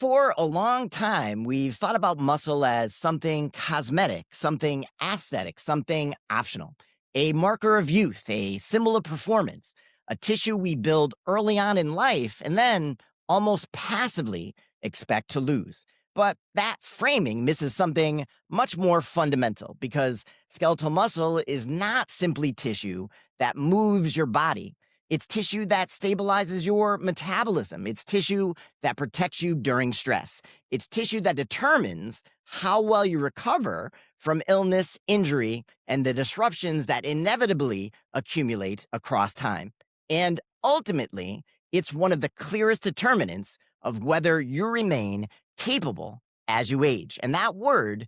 For a long time, we've thought about muscle as something cosmetic, something aesthetic, something optional, a marker of youth, a symbol of performance, a tissue we build early on in life and then almost passively expect to lose. But that framing misses something much more fundamental because skeletal muscle is not simply tissue that moves your body. It's tissue that stabilizes your metabolism. It's tissue that protects you during stress. It's tissue that determines how well you recover from illness, injury, and the disruptions that inevitably accumulate across time. And ultimately, it's one of the clearest determinants of whether you remain capable as you age. And that word,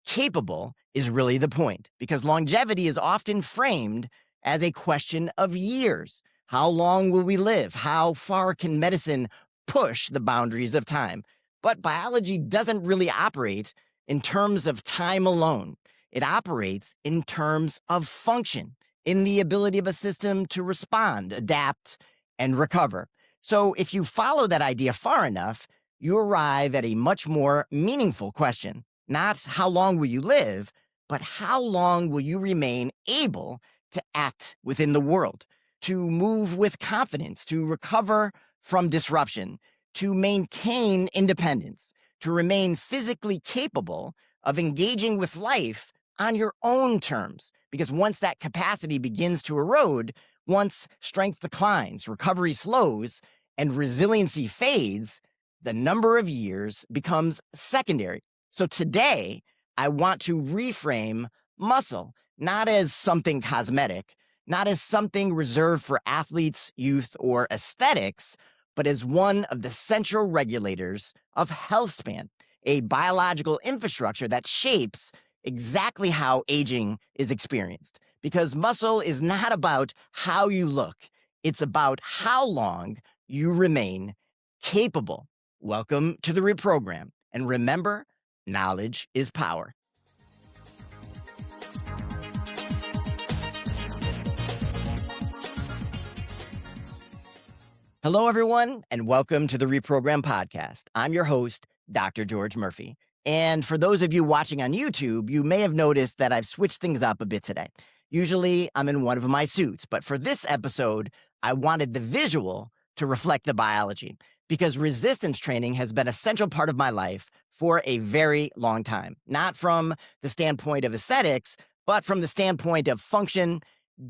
capable, is really the point because longevity is often framed as a question of years. How long will we live? How far can medicine push the boundaries of time? But biology doesn't really operate in terms of time alone. It operates in terms of function, in the ability of a system to respond, adapt, and recover. So if you follow that idea far enough, you arrive at a much more meaningful question. Not how long will you live, but how long will you remain able to act within the world, to move with confidence, to recover from disruption, to maintain independence, to remain physically capable of engaging with life on your own terms. Because once that capacity begins to erode, once strength declines, recovery slows, and resiliency fades, the number of years becomes secondary. So today, I want to reframe muscle, not as something cosmetic, not as something reserved for athletes, youth, or aesthetics, but as one of the central regulators of health span, a biological infrastructure that shapes exactly how aging is experienced. Because muscle is not about how you look, it's about how long you remain capable. Welcome to the ReProgram. And remember, knowledge is power. Hello, everyone, and welcome to the ReProgram podcast. I'm your host, Dr. George Murphy. And for those of you watching on YouTube, you may have noticed that I've switched things up a bit today. Usually, I'm in one of my suits, but for this episode, I wanted the visual to reflect the biology because resistance training has been a central part of my life for a very long time. Not from the standpoint of aesthetics, but from the standpoint of function,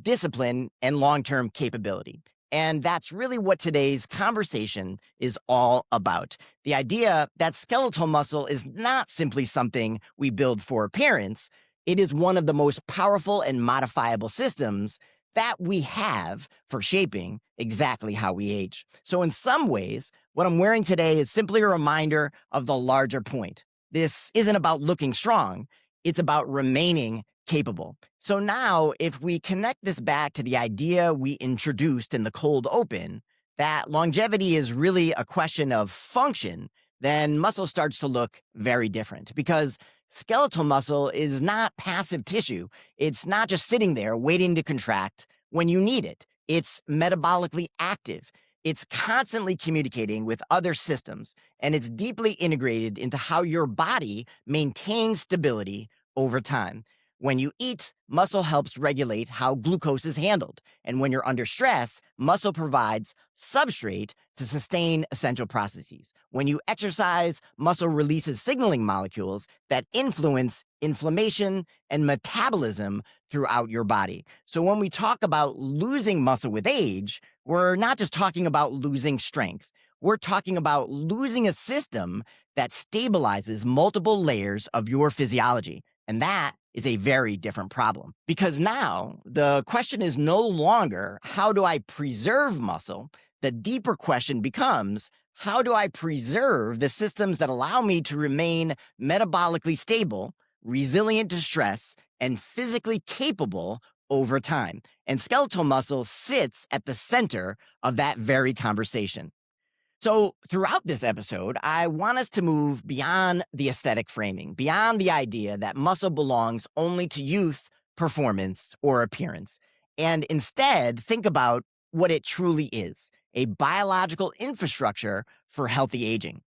discipline, and long-term capability. And that's really what today's conversation is all about. The idea that skeletal muscle is not simply something we build for appearance, it is one of the most powerful and modifiable systems that we have for shaping exactly how we age. So in some ways, what I'm wearing today is simply a reminder of the larger point. This isn't about looking strong, it's about remaining capable. So now, if we connect this back to the idea we introduced in the cold open, that longevity is really a question of function, then muscle starts to look very different because skeletal muscle is not passive tissue. It's not just sitting there waiting to contract when you need it. It's metabolically active. It's constantly communicating with other systems, and it's deeply integrated into how your body maintains stability over time. When you eat, muscle helps regulate how glucose is handled. And when you're under stress, muscle provides substrate to sustain essential processes. When you exercise, muscle releases signaling molecules that influence inflammation and metabolism throughout your body. So when we talk about losing muscle with age, we're not just talking about losing strength. We're talking about losing a system that stabilizes multiple layers of your physiology. And that is a very different problem because now the question is no longer, how do I preserve muscle? The deeper question becomes, how do I preserve the systems that allow me to remain metabolically stable, resilient to stress, and physically capable over time? And skeletal muscle sits at the center of that very conversation. So, throughout this episode, I want us to move beyond the aesthetic framing, beyond the idea that muscle belongs only to youth, performance, or appearance, and instead think about what it truly is: a biological infrastructure for healthy aging.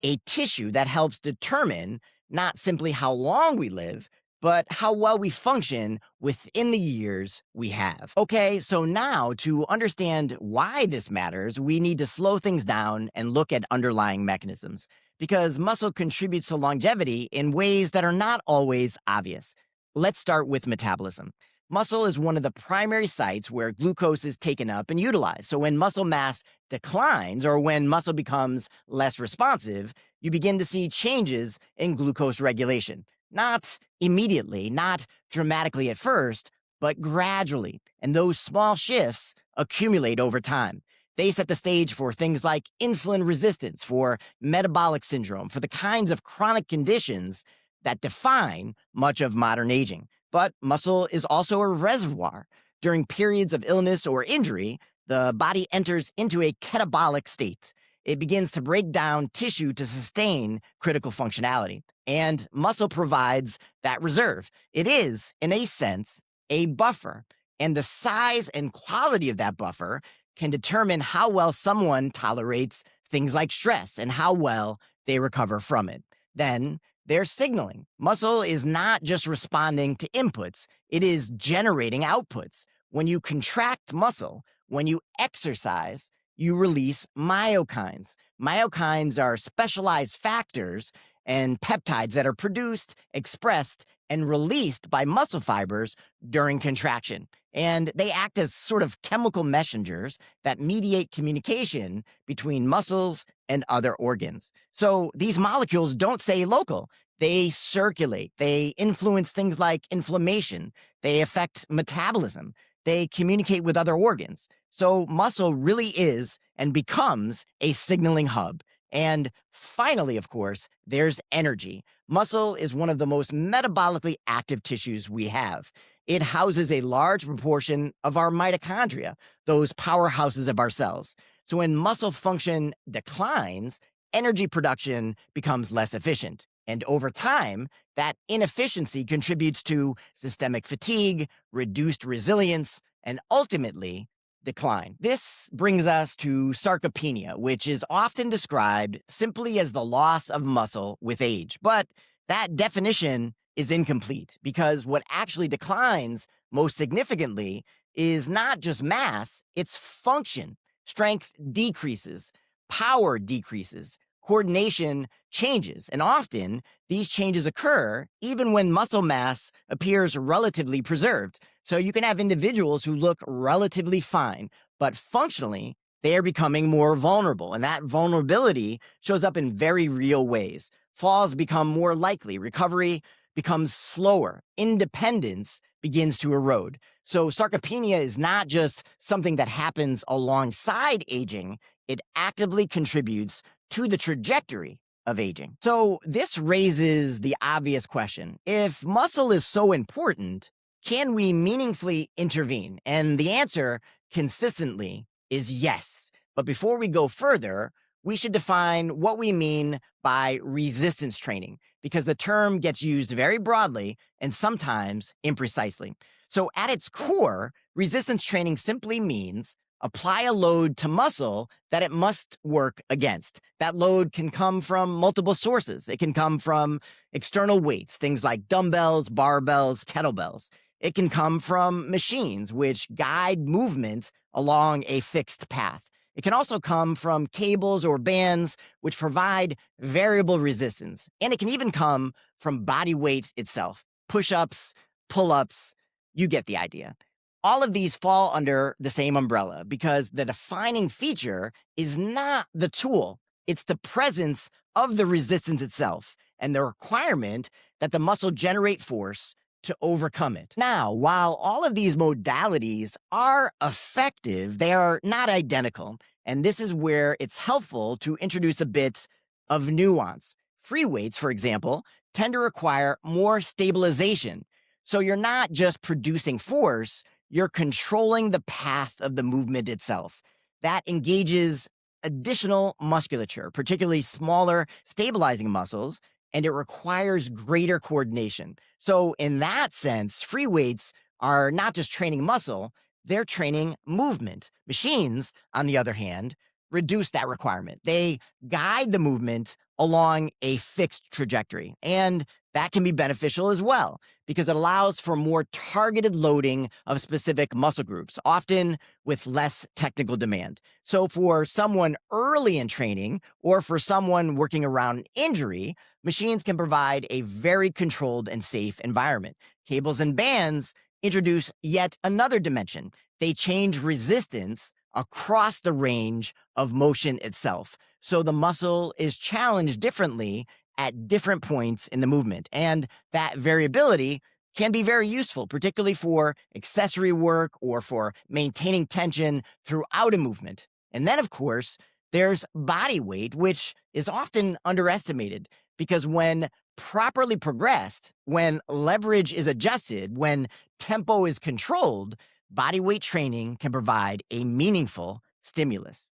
a tissue that helps determine not simply how long we live, but how well we function within the years we have. Okay, so now to understand why this matters, we need to slow things down and look at underlying mechanisms because muscle contributes to longevity in ways that are not always obvious. Let's start with metabolism. Muscle is one of the primary sites where glucose is taken up and utilized. So when muscle mass declines or when muscle becomes less responsive, you begin to see changes in glucose regulation. Not immediately, not dramatically at first, but gradually. And those small shifts accumulate over time. They set the stage for things like insulin resistance, for metabolic syndrome, for the kinds of chronic conditions that define much of modern aging. But muscle is also a reservoir. During periods of illness or injury, the body enters into a catabolic state. It begins to break down tissue to sustain critical functionality. And muscle provides that reserve. It is, in a sense, a buffer. And the size and quality of that buffer can determine how well someone tolerates things like stress and how well they recover from it. Then there's signaling. Muscle is not just responding to inputs, it is generating outputs. When you contract muscle, when you exercise, you release myokines. Myokines are specialized factors and peptides that are produced, expressed, and released by muscle fibers during contraction. And they act as sort of chemical messengers that mediate communication between muscles and other organs. So these molecules don't stay local. They circulate. They influence things like inflammation. They affect metabolism. They communicate with other organs. So muscle really is and becomes a signaling hub. And finally, of course, there's energy. Muscle is one of the most metabolically active tissues we have. It houses a large proportion of our mitochondria, those powerhouses of our cells. So when muscle function declines, energy production becomes less efficient. And over time, that inefficiency contributes to systemic fatigue, reduced resilience, and ultimately decline. This brings us to sarcopenia, which is often described simply as the loss of muscle with age. But that definition is incomplete because what actually declines most significantly is not just mass, it's function. Strength decreases, power decreases, coordination changes, and often these changes occur even when muscle mass appears relatively preserved. So you can have individuals who look relatively fine, but functionally, they are becoming more vulnerable. And that vulnerability shows up in very real ways. Falls become more likely, recovery becomes slower, independence begins to erode. So sarcopenia is not just something that happens alongside aging, it actively contributes to the trajectory of aging. So this raises the obvious question. If muscle is so important, can we meaningfully intervene? And the answer consistently is yes. But before we go further, we should define what we mean by resistance training, because the term gets used very broadly and sometimes imprecisely. So at its core, resistance training simply means apply a load to muscle that it must work against. That load can come from multiple sources. It can come from external weights, things like dumbbells, barbells, kettlebells. It can come from machines, which guide movement along a fixed path. It can also come from cables or bands, which provide variable resistance. And it can even come from body weight itself, push-ups, pull-ups. You get the idea. All of these fall under the same umbrella because the defining feature is not the tool. It's the presence of the resistance itself and the requirement that the muscle generate force to overcome it. Now, while all of these modalities are effective, they are not identical. And this is where it's helpful to introduce a bit of nuance. Free weights, for example, tend to require more stabilization. So you're not just producing force, you're controlling the path of the movement itself. That engages additional musculature, particularly smaller stabilizing muscles, and it requires greater coordination. So in that sense, free weights are not just training muscle, they're training movement. Machines, on the other hand, reduce that requirement. They guide the movement along a fixed trajectory. And that can be beneficial as well because it allows for more targeted loading of specific muscle groups, often with less technical demand. So, for someone early in training or for someone working around an injury, machines can provide a very controlled and safe environment. Cables and bands introduce yet another dimension. They change resistance across the range of motion itself. So the muscle is challenged differently at different points in the movement. And that variability can be very useful, particularly for accessory work or for maintaining tension throughout a movement. And then, of course, there's body weight, which is often underestimated because when properly progressed, when leverage is adjusted, when tempo is controlled, body weight training can provide a meaningful stimulus.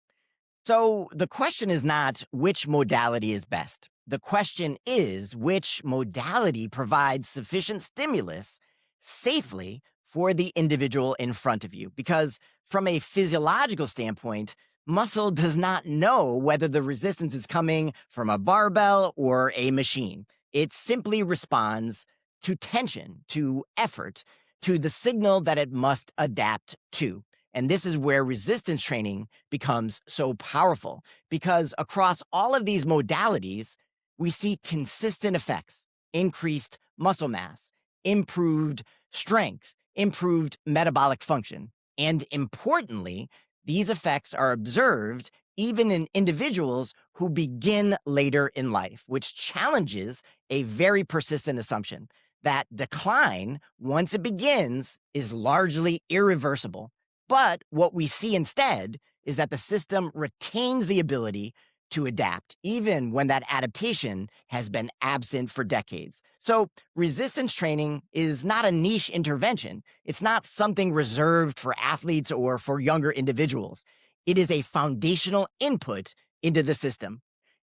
So the question is not which modality is best. The question is which modality provides sufficient stimulus safely for the individual in front of you. Because from a physiological standpoint, muscle does not know whether the resistance is coming from a barbell or a machine. It simply responds to tension, to effort, to the signal that it must adapt to. And this is where resistance training becomes so powerful because across all of these modalities, we see consistent effects, increased muscle mass, improved strength, improved metabolic function. And importantly, these effects are observed even in individuals who begin later in life, which challenges a very persistent assumption that decline, once it begins, is largely irreversible. But what we see instead is that the system retains the ability to adapt, even when that adaptation has been absent for decades. So, resistance training is not a niche intervention. It's not something reserved for athletes or for younger individuals. It is a foundational input into the system.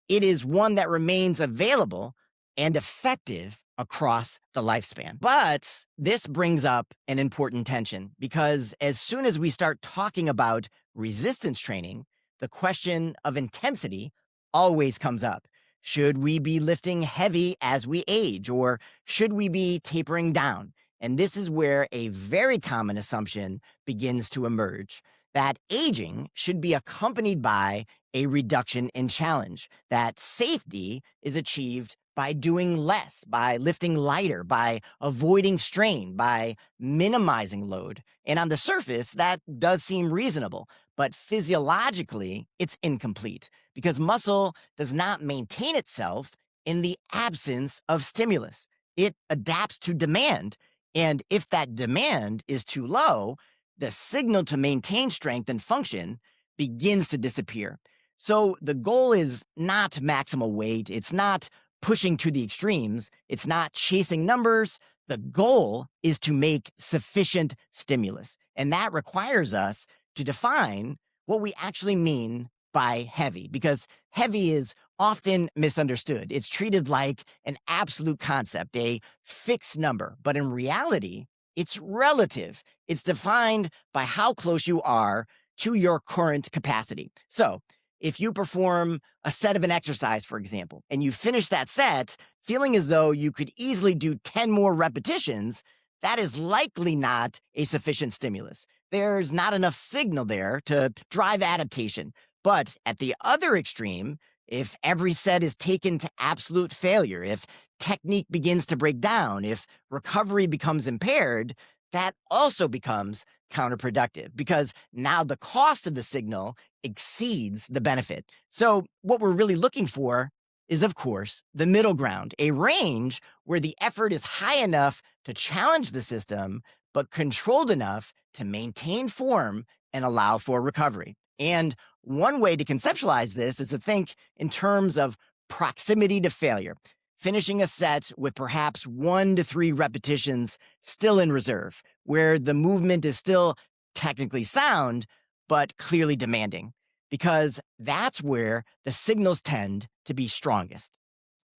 It is one that remains available and effective across the lifespan. But this brings up an important tension because as soon as we start talking about resistance training, the question of intensity always comes up. Should we be lifting heavy as we age, or should we be tapering down? And this is where a very common assumption begins to emerge that aging should be accompanied by a reduction in challenge, that safety is achieved by doing less, by lifting lighter, by avoiding strain, by minimizing load. And on the surface, that does seem reasonable, but physiologically, it's incomplete because muscle does not maintain itself in the absence of stimulus. It adapts to demand. And if that demand is too low, the signal to maintain strength and function begins to disappear. So the goal is not maximal weight. It's not pushing to the extremes. It's not chasing numbers. The goal is to make sufficient stimulus. And that requires us to define what we actually mean by heavy, because heavy is often misunderstood. It's treated like an absolute concept, a fixed number. But in reality, it's relative. It's defined by how close you are to your current capacity. So if you perform a set of an exercise, for example, and you finish that set feeling as though you could easily do 10 more repetitions, that is likely not a sufficient stimulus. There's not enough signal there to drive adaptation. But at the other extreme, if every set is taken to absolute failure, if technique begins to break down, if recovery becomes impaired, that also becomes counterproductive because now the cost of the signal exceeds the benefit. So what we're really looking for is, of course, the middle ground, a range where the effort is high enough to challenge the system, but controlled enough to maintain form and allow for recovery. And one way to conceptualize this is to think in terms of proximity to failure, finishing a set with perhaps 1 to 3 repetitions still in reserve, where the movement is still technically sound, but clearly demanding, because that's where the signals tend to be strongest.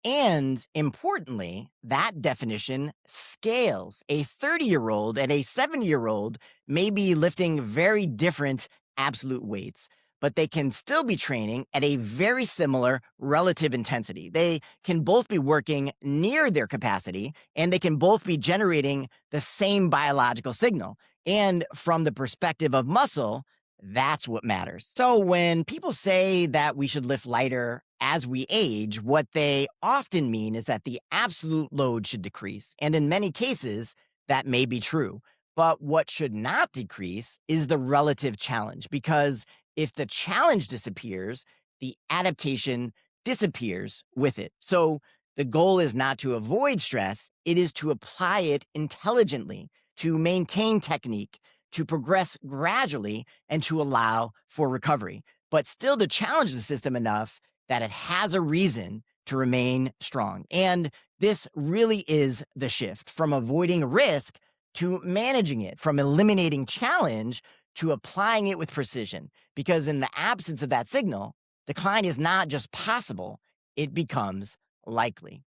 And importantly, that definition scales. A 30-year-old and a 70-year-old may be lifting very different absolute weights, but they can still be training at a very similar relative intensity. They can both be working near their capacity, and they can both be generating the same biological signal. And from the perspective of muscle, that's what matters. So when people say that we should lift lighter as we age, what they often mean is that the absolute load should decrease. And in many cases, that may be true. But what should not decrease is the relative challenge, because if the challenge disappears, the adaptation disappears with it. So the goal is not to avoid stress, it is to apply it intelligently, to maintain technique, to progress gradually, and to allow for recovery, but still to challenge the system enough that it has a reason to remain strong. And this really is the shift from avoiding risk to managing it, from eliminating challenge to applying it with precision. Because in the absence of that signal, decline is not just possible, it becomes likely.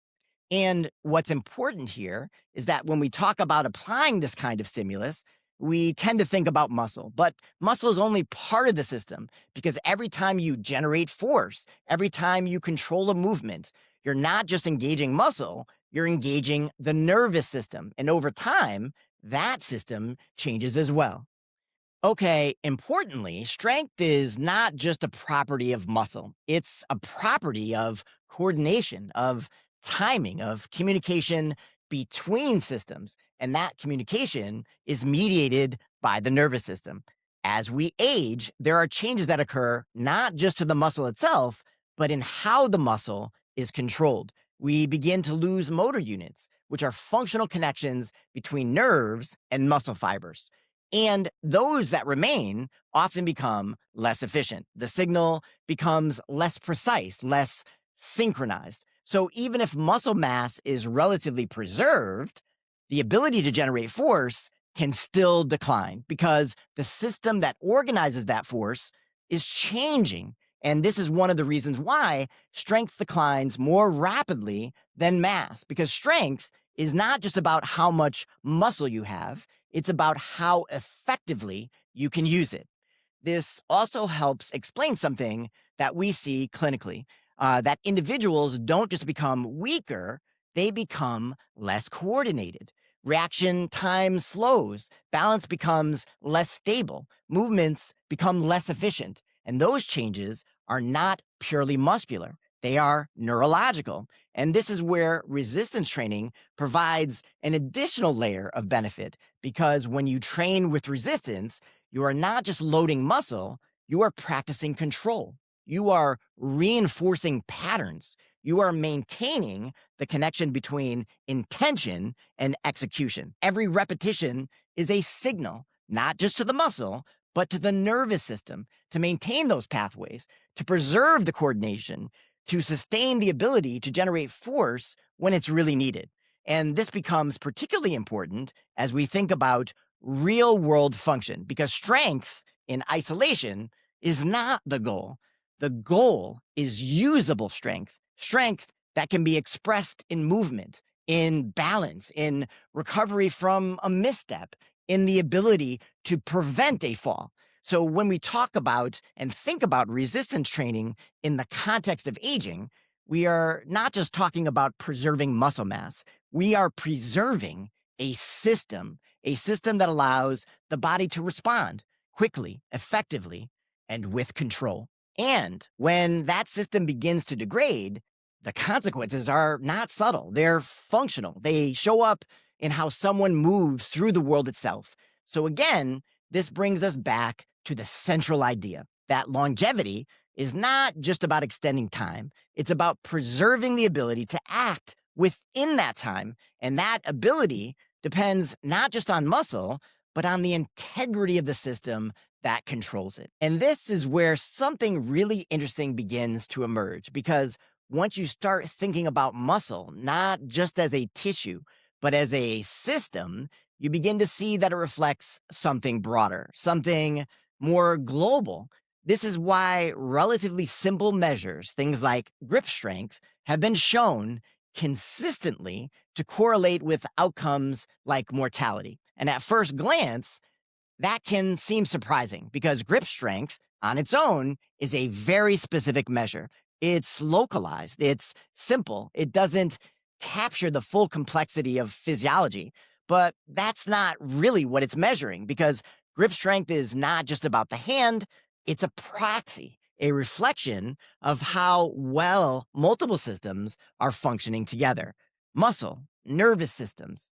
And what's important here is that when we talk about applying this kind of stimulus, we tend to think about muscle, but muscle is only part of the system, because every time you generate force, every time you control a movement, you're not just engaging muscle, you're engaging the nervous system. And over time, that system changes as well. Okay, importantly, strength is not just a property of muscle. It's a property of coordination, of timing, of communication between systems. And that communication is mediated by the nervous system. As we age, there are changes that occur not just to the muscle itself, but in how the muscle is controlled. We begin to lose motor units, which are functional connections between nerves and muscle fibers. And those that remain often become less efficient. The signal becomes less precise, less synchronized. So even if muscle mass is relatively preserved, the ability to generate force can still decline, because the system that organizes that force is changing. And this is one of the reasons why strength declines more rapidly than mass, because strength is not just about how much muscle you have, it's about how effectively you can use it. This also helps explain something that we see clinically, that individuals don't just become weaker, they become less coordinated. Reaction time slows, balance becomes less stable, movements become less efficient. And those changes are not purely muscular, they are neurological. And this is where resistance training provides an additional layer of benefit, because when you train with resistance, you are not just loading muscle, you are practicing control. You are reinforcing patterns. You are maintaining the connection between intention and execution. Every repetition is a signal, not just to the muscle, but to the nervous system, to maintain those pathways, to preserve the coordination, to sustain the ability to generate force when it's really needed. And this becomes particularly important as we think about real world function, because strength in isolation is not the goal. The goal is usable strength, strength that can be expressed in movement, in balance, in recovery from a misstep, in the ability to prevent a fall. So when we talk about and think about resistance training in the context of aging, we are not just talking about preserving muscle mass, we are preserving a system that allows the body to respond quickly, effectively, and with control. And when that system begins to degrade, the consequences are not subtle, they're functional. They show up in how someone moves through the world itself. So again, this brings us back to the central idea that longevity is not just about extending time, it's about preserving the ability to act within that time. And that ability depends not just on muscle, but on the integrity of the system that controls it. And this is where something really interesting begins to emerge, because once you start thinking about muscle, not just as a tissue, but as a system, you begin to see that it reflects something broader, something more global. This is why relatively simple measures, things like grip strength, have been shown consistently to correlate with outcomes like mortality. And at first glance, that can seem surprising, because grip strength on its own is a very specific measure. It's localized, it's simple, it doesn't capture the full complexity of physiology. But that's not really what it's measuring because grip strength is not just about the hand, it's a proxy, a reflection of how well multiple systems are functioning together: muscle, nervous systems,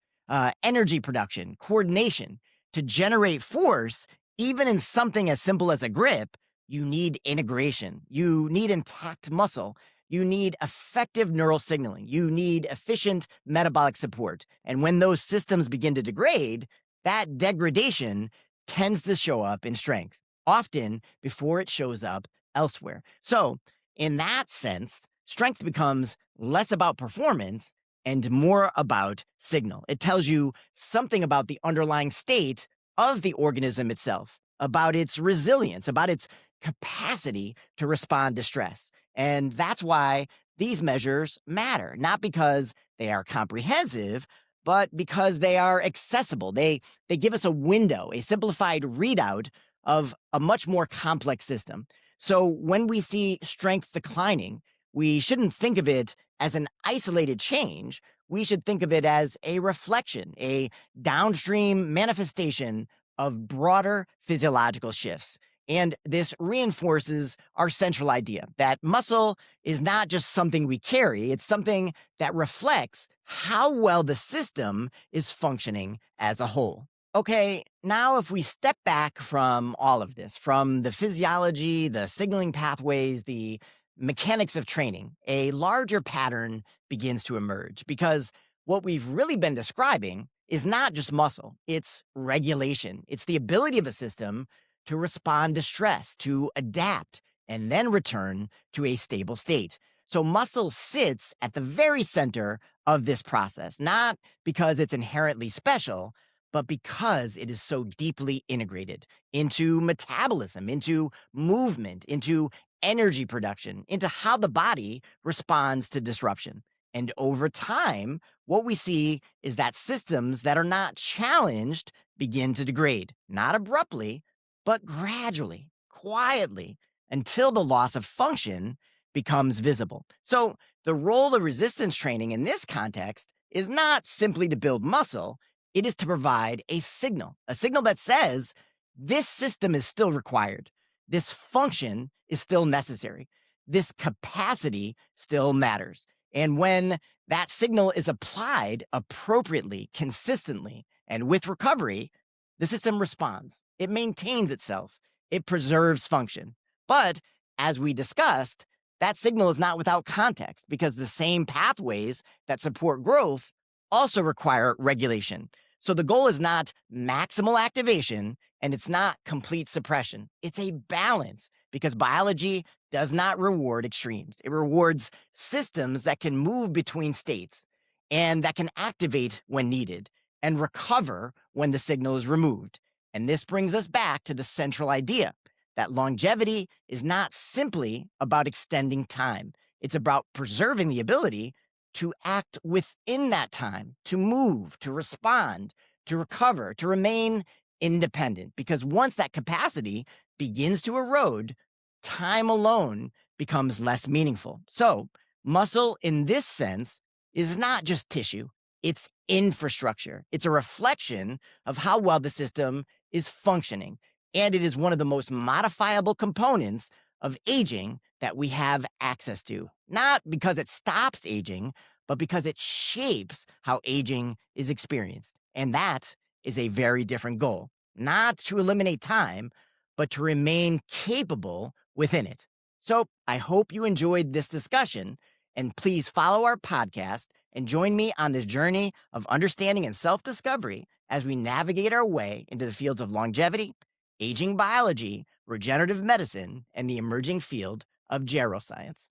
energy production, coordination. To generate force, even in something as simple as a grip, you need integration. You need intact muscle. You need effective neural signaling. You need efficient metabolic support. And when those systems begin to degrade, that degradation tends to show up in strength, often before it shows up elsewhere. So, in that sense, strength becomes less about performance and more about signal. It tells you something about the underlying state of the organism itself, about its resilience, about its capacity to respond to stress. And that's why these measures matter, not because they are comprehensive, but because they are accessible. They give us a window, a simplified readout of a much more complex system. So when we see strength declining, we shouldn't think of it as an isolated change. We should think of it as a reflection, a downstream manifestation of broader physiological shifts. And this reinforces our central idea that muscle is not just something we carry, it's something that reflects how well the system is functioning as a whole. Okay, now if we step back from all of this, from the physiology, the signaling pathways, the mechanics of training, a larger pattern begins to emerge because what we've really been describing is not just muscle, it's regulation. It's the ability of a system to respond to stress, to adapt, and then return to a stable state. So muscle sits at the very center of this process, not because it's inherently special, but because it is so deeply integrated into metabolism, into movement, into energy production, into how the body responds to disruption. And over time, what we see is that systems that are not challenged begin to degrade, not abruptly, but gradually, quietly, until the loss of function becomes visible. So, the role of resistance training in this context is not simply to build muscle, it is to provide a signal that says this system is still required, this function is still necessary, this capacity still matters. And when that signal is applied appropriately, consistently, and with recovery, the system responds. It maintains itself. It preserves function. But as we discussed, that signal is not without context because the same pathways that support growth also require regulation. So the goal is not maximal activation and it's not complete suppression. It's a balance because biology does not reward extremes. It rewards systems that can move between states and that can activate when needed and recover when the signal is removed. And this brings us back to the central idea that longevity is not simply about extending time. It's about preserving the ability to act within that time, to move, to respond, to recover, to remain independent. Because once that capacity begins to erode, time alone becomes less meaningful. So, muscle in this sense is not just tissue, it's infrastructure. It's a reflection of how well the system is functioning. And it is one of the most modifiable components of aging that we have access to. Not because it stops aging, but because it shapes how aging is experienced. And that is a very different goal. Not to eliminate time, but to remain capable within it. So I hope you enjoyed this discussion, and please follow our podcast and join me on this journey of understanding and self-discovery as we navigate our way into the fields of longevity, aging biology, regenerative medicine, and the emerging field of geroscience.